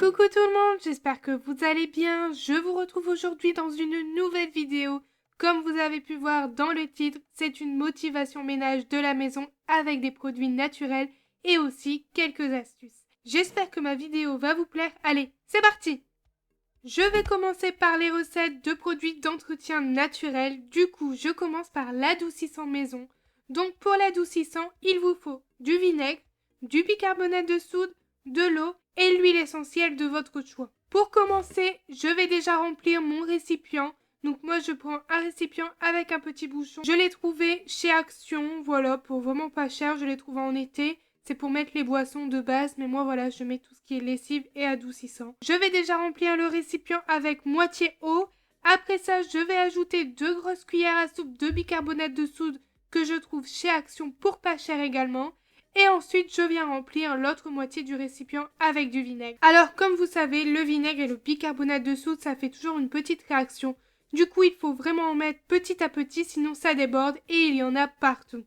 Coucou tout le monde, j'espère que vous allez bien. Je vous retrouve aujourd'hui dans une nouvelle vidéo. Comme vous avez pu voir dans le titre, c'est une motivation ménage de la maison avec des produits naturels et aussi quelques astuces. J'espère que ma vidéo va vous plaire. Allez, c'est parti! Je vais commencer par les recettes de produits d'entretien naturel. Du coup, je commence par l'adoucissant maison. Donc pour l'adoucissant, il vous faut du vinaigre, du bicarbonate de soude, de l'eau et l'huile essentielle de votre choix. Pour commencer, je vais déjà remplir mon récipient. Donc moi je prends un récipient avec un petit bouchon. Je l'ai trouvé chez Action, voilà, pour vraiment pas cher, je l'ai trouvé en été. C'est pour mettre les boissons de base, mais moi voilà, je mets tout ce qui est lessive et adoucissant. Je vais déjà remplir le récipient avec moitié eau. Après ça, je vais ajouter 2 grosses cuillères à soupe de bicarbonate de soude que je trouve chez Action pour pas cher également. Et ensuite, je viens remplir l'autre moitié du récipient avec du vinaigre. Alors, comme vous savez, le vinaigre et le bicarbonate de soude, ça fait toujours une petite réaction. Du coup, il faut vraiment en mettre petit à petit, sinon ça déborde et il y en a partout.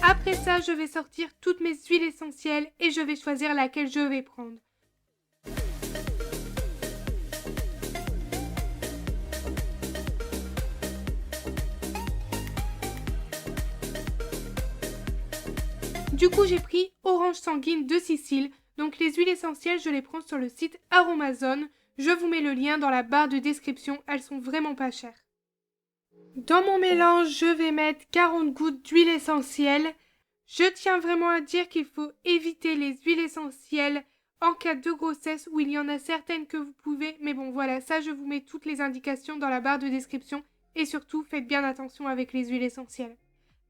Après ça, je vais sortir toutes mes huiles essentielles et je vais choisir laquelle je vais prendre. Du coup, j'ai pris Orange Sanguine de Sicile. Donc les huiles essentielles, je les prends sur le site Aromazone. Je vous mets le lien dans la barre de description, elles sont vraiment pas chères. Dans mon mélange, je vais mettre 40 gouttes d'huile essentielle. Je tiens vraiment à dire qu'il faut éviter les huiles essentielles en cas de grossesse où il y en a certaines que vous pouvez. Mais bon voilà, ça je vous mets toutes les indications dans la barre de description. Et surtout, faites bien attention avec les huiles essentielles.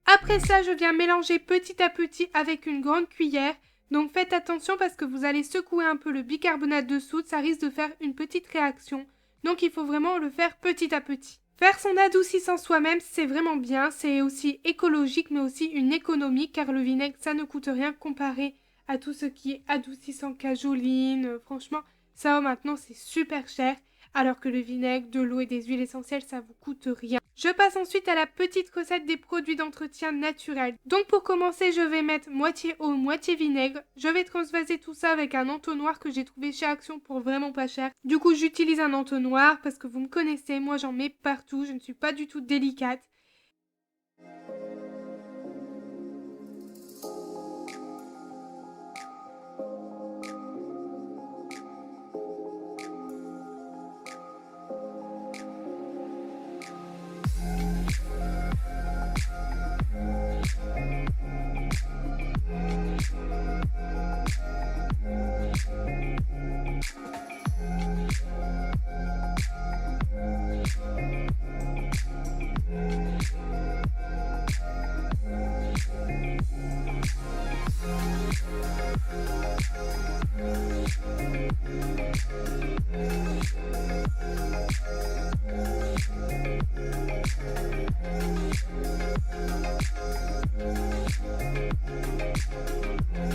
Après ça, je viens mélanger petit à petit avec une grande cuillère. Donc faites attention parce que vous allez secouer un peu le bicarbonate de soude, ça risque de faire une petite réaction. Donc il faut vraiment le faire petit à petit. Faire son adoucissant soi-même, c'est vraiment bien, c'est aussi écologique mais aussi une économie car le vinaigre, ça ne coûte rien comparé à tout ce qui est adoucissant cajoline. Franchement, ça maintenant c'est super cher alors que le vinaigre, de l'eau et des huiles essentielles, ça vous coûte rien. Je passe ensuite à la petite recette des produits d'entretien naturels. Donc pour commencer, je vais mettre moitié eau, moitié vinaigre. Je vais transvaser tout ça avec un entonnoir que j'ai trouvé chez Action pour vraiment pas cher. Du coup, j'utilise un entonnoir parce que vous me connaissez, moi j'en mets partout, je ne suis pas du tout délicate.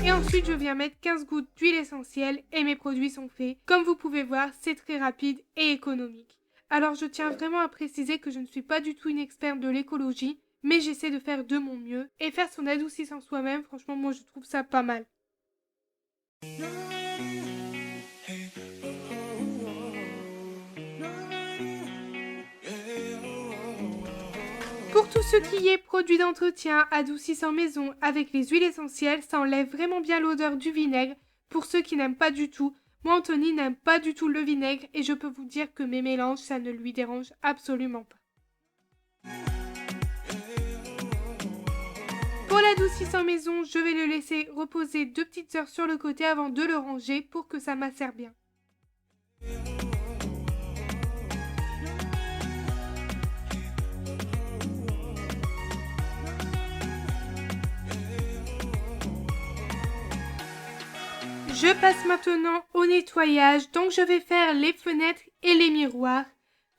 Et ensuite, je viens mettre 15 gouttes d'huile essentielle et mes produits sont faits. Comme vous pouvez voir, c'est très rapide et économique. Alors, je tiens vraiment à préciser que je ne suis pas du tout une experte de l'écologie, mais j'essaie de faire de mon mieux. Et faire son adoucissant soi-même, franchement, moi, je trouve ça pas mal. Pour tout ce qui est produits d'entretien, adoucissant maison avec les huiles essentielles, ça enlève vraiment bien l'odeur du vinaigre. Pour ceux qui n'aiment pas du tout, moi Anthony n'aime pas du tout le vinaigre et je peux vous dire que mes mélanges, ça ne lui dérange absolument pas. Pour l'adoucissant maison, je vais le laisser reposer 2 petites heures sur le côté avant de le ranger pour que ça macère bien. Je passe maintenant au nettoyage, donc je vais faire les fenêtres et les miroirs.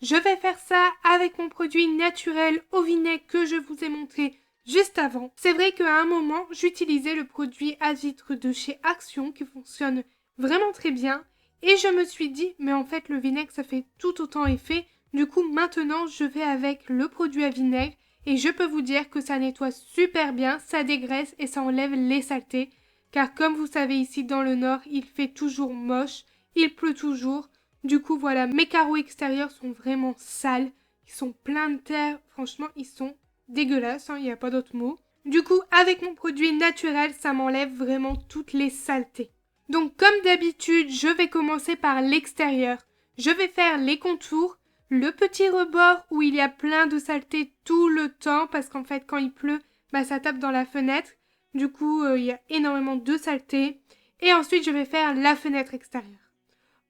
Je vais faire ça avec mon produit naturel au vinaigre que je vous ai montré juste avant. C'est vrai qu'à un moment, j'utilisais le produit à vitre de chez Action qui fonctionne vraiment très bien. Et je me suis dit, mais en fait le vinaigre ça fait tout autant effet. Du coup maintenant je vais avec le produit à vinaigre et je peux vous dire que ça nettoie super bien, ça dégraisse et ça enlève les saletés. Car comme vous savez ici dans le nord, il fait toujours moche, il pleut toujours. Du coup voilà, mes carreaux extérieurs sont vraiment sales, ils sont pleins de terre, franchement ils sont dégueulasses, il n'y a pas d'autre mot. Du coup avec mon produit naturel, ça m'enlève vraiment toutes les saletés. Donc comme d'habitude, je vais commencer par l'extérieur. Je vais faire les contours, le petit rebord où il y a plein de saletés tout le temps parce qu'en fait quand il pleut, ça tape dans la fenêtre. Du coup, il y a énormément de saleté. Et ensuite, je vais faire la fenêtre extérieure.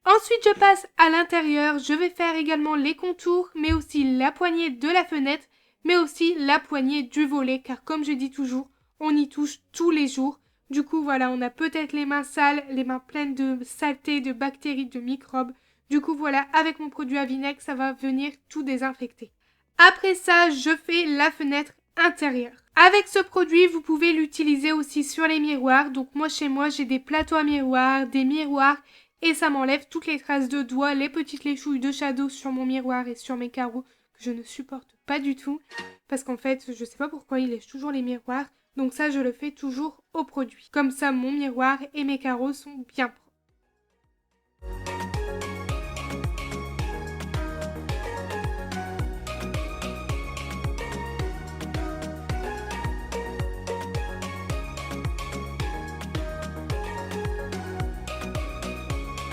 Ensuite, je passe à l'intérieur. Je vais faire également les contours, mais aussi la poignée de la fenêtre, mais aussi la poignée du volet. Car comme je dis toujours, on y touche tous les jours. Du coup, voilà, on a peut-être les mains sales, les mains pleines de saleté, de bactéries, de microbes. Du coup, voilà, avec mon produit à vinaigre, ça va venir tout désinfecter. Après ça, je fais la fenêtre intérieure. Avec ce produit, vous pouvez l'utiliser aussi sur les miroirs. Donc moi, chez moi, j'ai des plateaux à miroirs, des miroirs et ça m'enlève toutes les traces de doigts, les petites léchouilles de shadow sur mon miroir et sur mes carreaux que je ne supporte pas du tout. Parce qu'en fait, je sais pas pourquoi il lèche toujours les miroirs. Donc ça, je le fais toujours au produit. Comme ça, mon miroir et mes carreaux sont bien propres.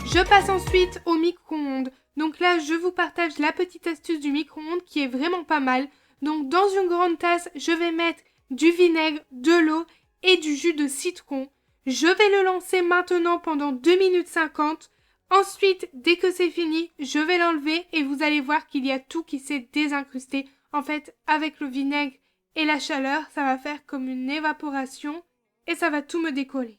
Je passe ensuite au micro-ondes. Donc là, je vous partage la petite astuce du micro-ondes qui est vraiment pas mal. Donc dans une grande tasse, je vais mettre du vinaigre, de l'eau et du jus de citron. Je vais le lancer maintenant pendant 2 minutes 50. Ensuite, dès que c'est fini, je vais l'enlever et vous allez voir qu'il y a tout qui s'est désincrusté. En fait, avec le vinaigre et la chaleur, ça va faire comme une évaporation et ça va tout me décoller.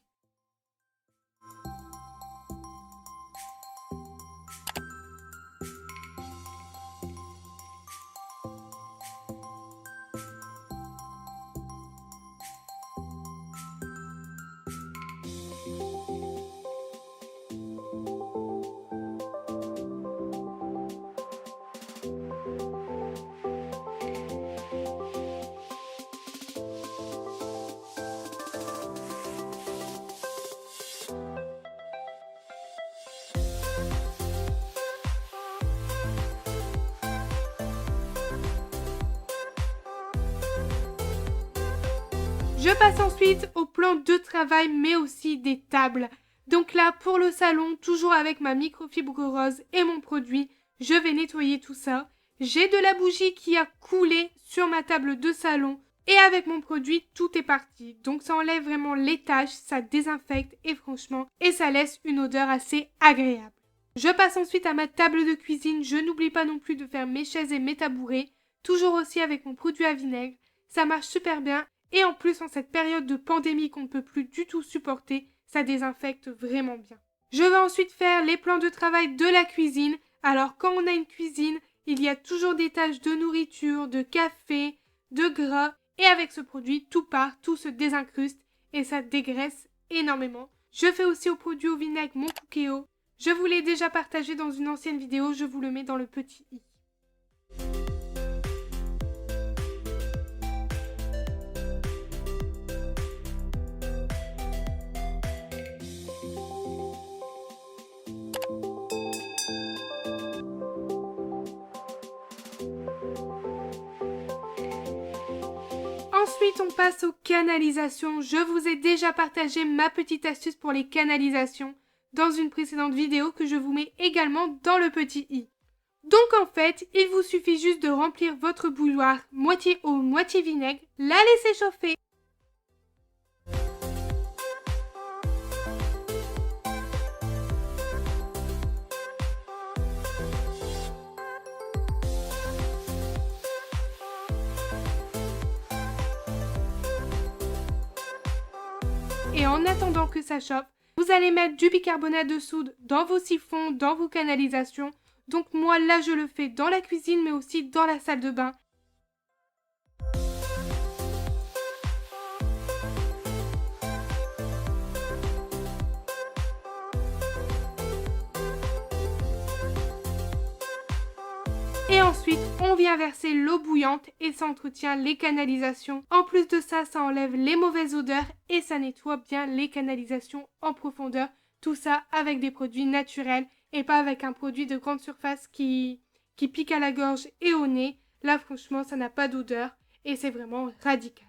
Je passe ensuite au plan de travail mais aussi des tables. Donc là, pour le salon, toujours avec ma microfibre rose et mon produit, je vais nettoyer tout ça. J'ai de la bougie qui a coulé sur ma table de salon et avec mon produit, tout est parti. Donc ça enlève vraiment les taches, ça désinfecte et franchement, et ça laisse une odeur assez agréable. Je passe ensuite à ma table de cuisine. Je n'oublie pas non plus de faire mes chaises et mes tabourets, toujours aussi avec mon produit à vinaigre. Ça marche super bien. Et en plus, en cette période de pandémie qu'on ne peut plus du tout supporter, ça désinfecte vraiment bien. Je vais ensuite faire les plans de travail de la cuisine. Alors, quand on a une cuisine, il y a toujours des taches de nourriture, de café, de gras. Et avec ce produit, tout part, tout se désincruste et ça dégraisse énormément. Je fais aussi au produit au vinaigre mon cookéo. Je vous l'ai déjà partagé dans une ancienne vidéo, je vous le mets dans le petit i. Ensuite, on passe aux canalisations. Je vous ai déjà partagé ma petite astuce pour les canalisations dans une précédente vidéo que je vous mets également dans le petit i. Donc en fait, il vous suffit juste de remplir votre bouilloire moitié eau, moitié vinaigre, la laisser chauffer. Et en attendant que ça chauffe, vous allez mettre du bicarbonate de soude dans vos siphons, dans vos canalisations. Donc moi là je le fais dans la cuisine mais aussi dans la salle de bain. Et ensuite, on vient verser l'eau bouillante et ça entretient les canalisations. En plus de ça, ça enlève les mauvaises odeurs et ça nettoie bien les canalisations en profondeur. Tout ça avec des produits naturels et pas avec un produit de grande surface qui pique à la gorge et au nez. Là, franchement, ça n'a pas d'odeur et c'est vraiment radical.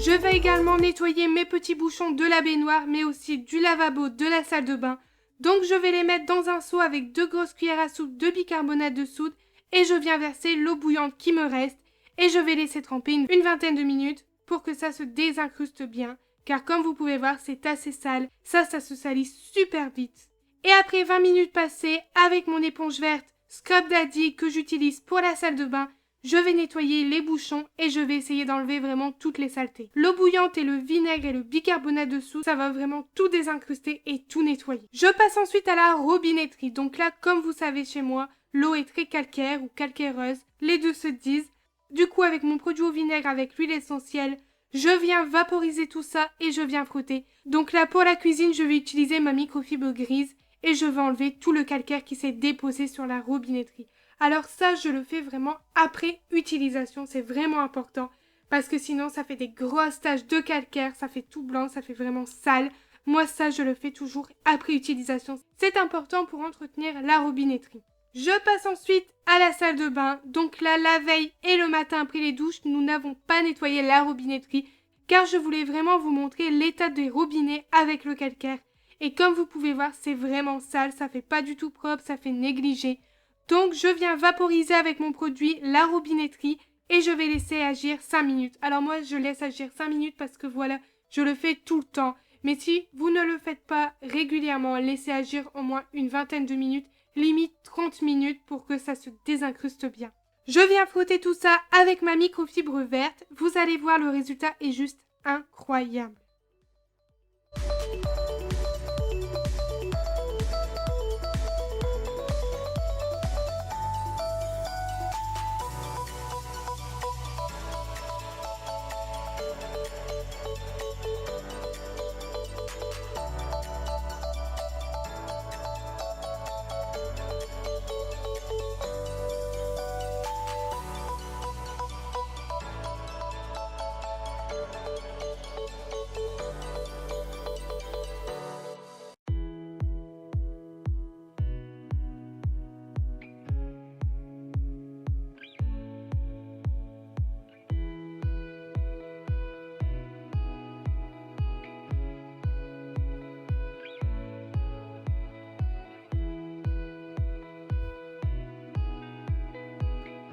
Je vais également nettoyer mes petits bouchons de la baignoire, mais aussi du lavabo de la salle de bain. Donc je vais les mettre dans un seau avec 2 grosses cuillères à soupe de bicarbonate de soude et je viens verser l'eau bouillante qui me reste et je vais laisser tremper une vingtaine de minutes pour que ça se désincruste bien. Car comme vous pouvez voir, c'est assez sale, ça se salit super vite. Et après 20 minutes passées, avec mon éponge verte Scrub Daddy que j'utilise pour la salle de bain, je vais nettoyer les bouchons et je vais essayer d'enlever vraiment toutes les saletés. L'eau bouillante et le vinaigre et le bicarbonate de soude, ça va vraiment tout désincruster et tout nettoyer. Je passe ensuite à la robinetterie. Donc là, comme vous savez chez moi, l'eau est très calcaire ou calcaireuse. Les deux se disent. Du coup, avec mon produit au vinaigre avec l'huile essentielle, je viens vaporiser tout ça et je viens frotter. Donc là, pour la cuisine, je vais utiliser ma microfibre grise et je vais enlever tout le calcaire qui s'est déposé sur la robinetterie. Alors ça, je le fais vraiment après utilisation, c'est vraiment important parce que sinon ça fait des grosses taches de calcaire, ça fait tout blanc, ça fait vraiment sale. Moi ça, je le fais toujours après utilisation. C'est important pour entretenir la robinetterie. Je passe ensuite à la salle de bain. Donc là, la veille et le matin après les douches, nous n'avons pas nettoyé la robinetterie car je voulais vraiment vous montrer l'état des robinets avec le calcaire. Et comme vous pouvez voir, c'est vraiment sale, ça fait pas du tout propre, ça fait négligé. Donc je viens vaporiser avec mon produit la robinetterie et je vais laisser agir 5 minutes. Alors moi je laisse agir 5 minutes parce que voilà, je le fais tout le temps. Mais si vous ne le faites pas régulièrement, laissez agir au moins une vingtaine de minutes, limite 30 minutes pour que ça se désincruste bien. Je viens frotter tout ça avec ma microfibre verte. Vous allez voir, le résultat est juste incroyable.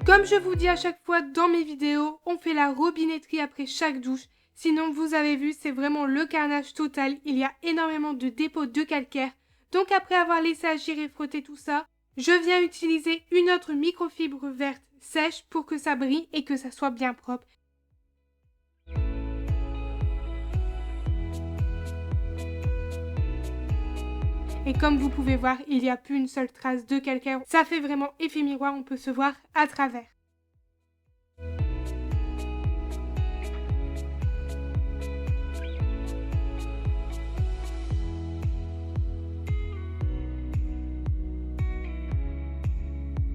Comme je vous dis à chaque fois dans mes vidéos, on fait la robinetterie après chaque douche. Sinon, vous avez vu, c'est vraiment le carnage total. Il y a énormément de dépôts de calcaire. Donc après avoir laissé agir et frotter tout ça, je viens utiliser une autre microfibre verte sèche pour que ça brille et que ça soit bien propre. Et comme vous pouvez voir, il n'y a plus une seule trace de calcaire. Ça fait vraiment effet miroir, on peut se voir à travers.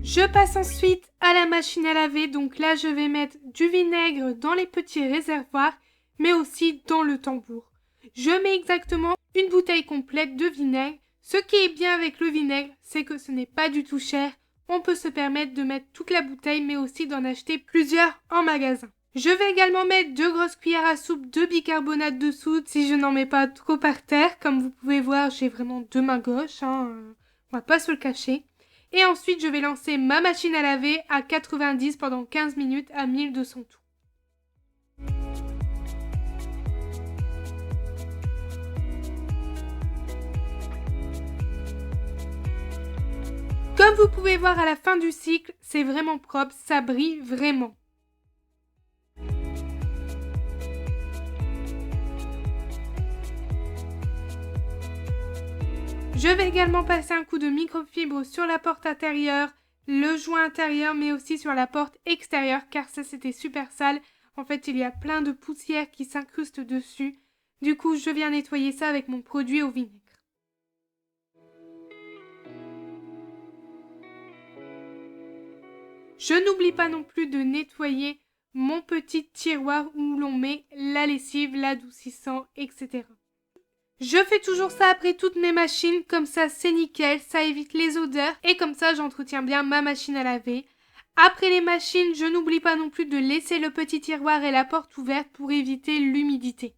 Je passe ensuite à la machine à laver. Donc là, je vais mettre du vinaigre dans les petits réservoirs, mais aussi dans le tambour. Je mets exactement une bouteille complète de vinaigre. Ce qui est bien avec le vinaigre, c'est que ce n'est pas du tout cher. On peut se permettre de mettre toute la bouteille, mais aussi d'en acheter plusieurs en magasin. Je vais également mettre 2 grosses cuillères à soupe de bicarbonate de soude si je n'en mets pas trop par terre. Comme vous pouvez voir, j'ai vraiment 2 mains gauches, on va pas se le cacher. Et ensuite, je vais lancer ma machine à laver à 90 pendant 15 minutes à 1200 tours. Comme vous pouvez voir à la fin du cycle, c'est vraiment propre, ça brille vraiment. Je vais également passer un coup de microfibre sur la porte intérieure, le joint intérieur, mais aussi sur la porte extérieure, car ça c'était super sale. En fait, il y a plein de poussière qui s'incruste dessus. Du coup, je viens nettoyer ça avec mon produit au vinaigre. Je n'oublie pas non plus de nettoyer mon petit tiroir où l'on met la lessive, l'adoucissant, etc. Je fais toujours ça après toutes mes machines, comme ça c'est nickel, ça évite les odeurs et comme ça j'entretiens bien ma machine à laver. Après les machines, je n'oublie pas non plus de laisser le petit tiroir et la porte ouverte pour éviter l'humidité.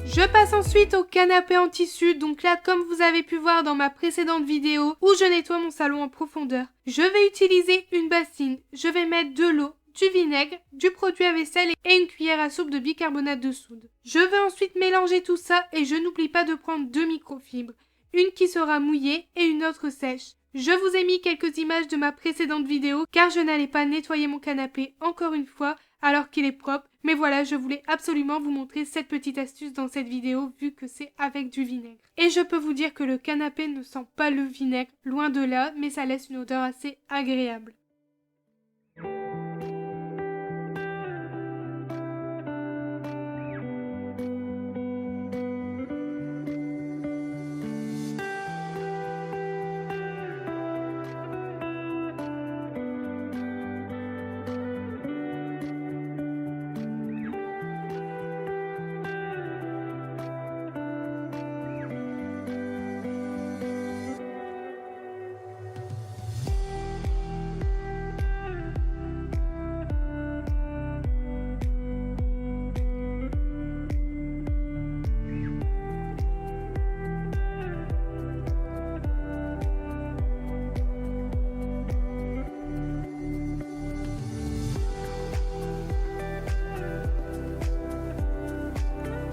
Je passe ensuite au canapé en tissu, donc là comme vous avez pu voir dans ma précédente vidéo où je nettoie mon salon en profondeur, je vais utiliser une bassine, je vais mettre de l'eau, du vinaigre, du produit à vaisselle et une cuillère à soupe de bicarbonate de soude. Je vais ensuite mélanger tout ça et je n'oublie pas de prendre 2 microfibres, une qui sera mouillée et une autre sèche. Je vous ai mis quelques images de ma précédente vidéo car je n'allais pas nettoyer mon canapé encore une fois alors qu'il est propre. Mais voilà, je voulais absolument vous montrer cette petite astuce dans cette vidéo vu que c'est avec du vinaigre. Et je peux vous dire que le canapé ne sent pas le vinaigre, loin de là, mais ça laisse une odeur assez agréable.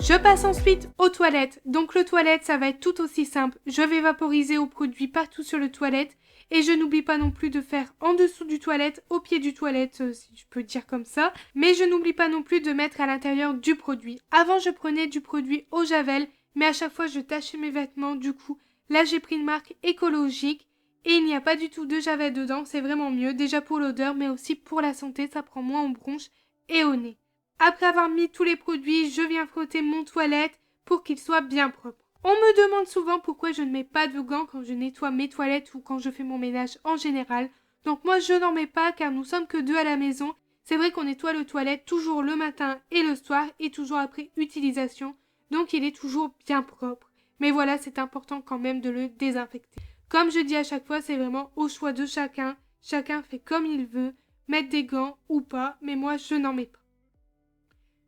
Je passe ensuite aux toilettes. Donc le toilette, ça va être tout aussi simple. Je vais vaporiser au produit partout sur le toilette. Et je n'oublie pas non plus de faire en dessous du toilette, au pied du toilette, si je peux dire comme ça. Mais je n'oublie pas non plus de mettre à l'intérieur du produit. Avant, je prenais du produit au javel, mais à chaque fois, je tachais mes vêtements. Du coup, là, j'ai pris une marque écologique. Et il n'y a pas du tout de javel dedans, c'est vraiment mieux. Déjà pour l'odeur, mais aussi pour la santé, ça prend moins aux bronches et au nez. Après avoir mis tous les produits, je viens frotter mon toilette pour qu'il soit bien propre. On me demande souvent pourquoi je ne mets pas de gants quand je nettoie mes toilettes ou quand je fais mon ménage en général. Donc moi je n'en mets pas car nous sommes que 2 à la maison. C'est vrai qu'on nettoie le toilette toujours le matin et le soir et toujours après utilisation. Donc il est toujours bien propre. Mais voilà, c'est important quand même de le désinfecter. Comme je dis à chaque fois, c'est vraiment au choix de chacun. Chacun fait comme il veut, mettre des gants ou pas, mais moi je n'en mets pas.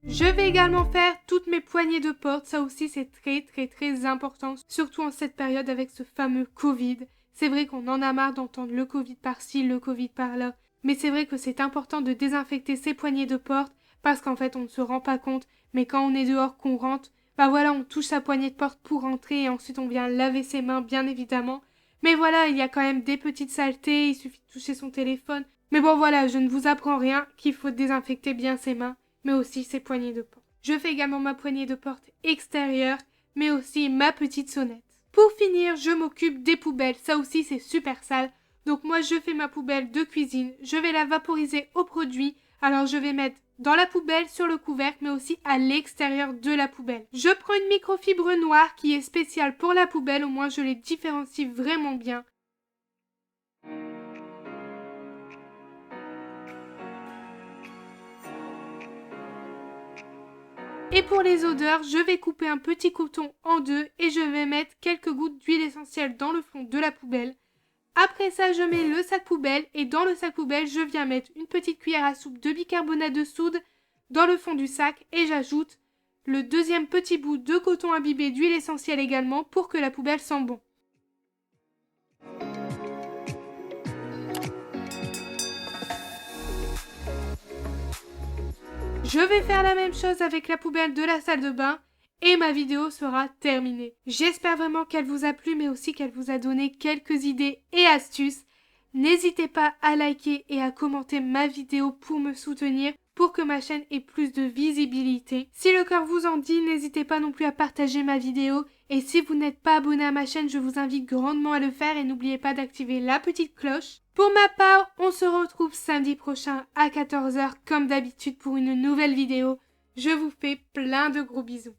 Je vais également faire toutes mes poignées de porte, ça aussi c'est très important, surtout en cette période avec ce fameux Covid. C'est vrai qu'on en a marre d'entendre le Covid par-ci, le Covid par-là, mais c'est vrai que c'est important de désinfecter ces poignées de porte parce qu'en fait on ne se rend pas compte, mais quand on est dehors, qu'on rentre, bah voilà, on touche sa poignée de porte pour rentrer et ensuite on vient laver ses mains bien évidemment. Mais voilà, il y a quand même des petites saletés, il suffit de toucher son téléphone. Mais bon voilà, je ne vous apprends rien qu'il faut désinfecter bien ses mains, mais aussi ses poignées de porte. Je fais également ma poignée de porte extérieure, mais aussi ma petite sonnette. Pour finir, je m'occupe des poubelles, ça aussi c'est super sale. Donc moi je fais ma poubelle de cuisine, je vais la vaporiser au produit, alors je vais mettre dans la poubelle, sur le couvercle, mais aussi à l'extérieur de la poubelle. Je prends une microfibre noire qui est spéciale pour la poubelle, au moins je les différencie vraiment bien. Et pour les odeurs, je vais couper un petit coton en deux et je vais mettre quelques gouttes d'huile essentielle dans le fond de la poubelle. Après ça, je mets le sac poubelle et dans le sac poubelle, je viens mettre une petite cuillère à soupe de bicarbonate de soude dans le fond du sac et j'ajoute le deuxième petit bout de coton imbibé d'huile essentielle également pour que la poubelle sente bon. Je vais faire la même chose avec la poubelle de la salle de bain et ma vidéo sera terminée. J'espère vraiment qu'elle vous a plu mais aussi qu'elle vous a donné quelques idées et astuces. N'hésitez pas à liker et à commenter ma vidéo pour me soutenir, pour que ma chaîne ait plus de visibilité. Si le cœur vous en dit, n'hésitez pas non plus à partager ma vidéo. Et si vous n'êtes pas abonné à ma chaîne, je vous invite grandement à le faire et n'oubliez pas d'activer la petite cloche. Pour ma part, on se retrouve samedi prochain à 14 h comme d'habitude pour une nouvelle vidéo. Je vous fais plein de gros bisous.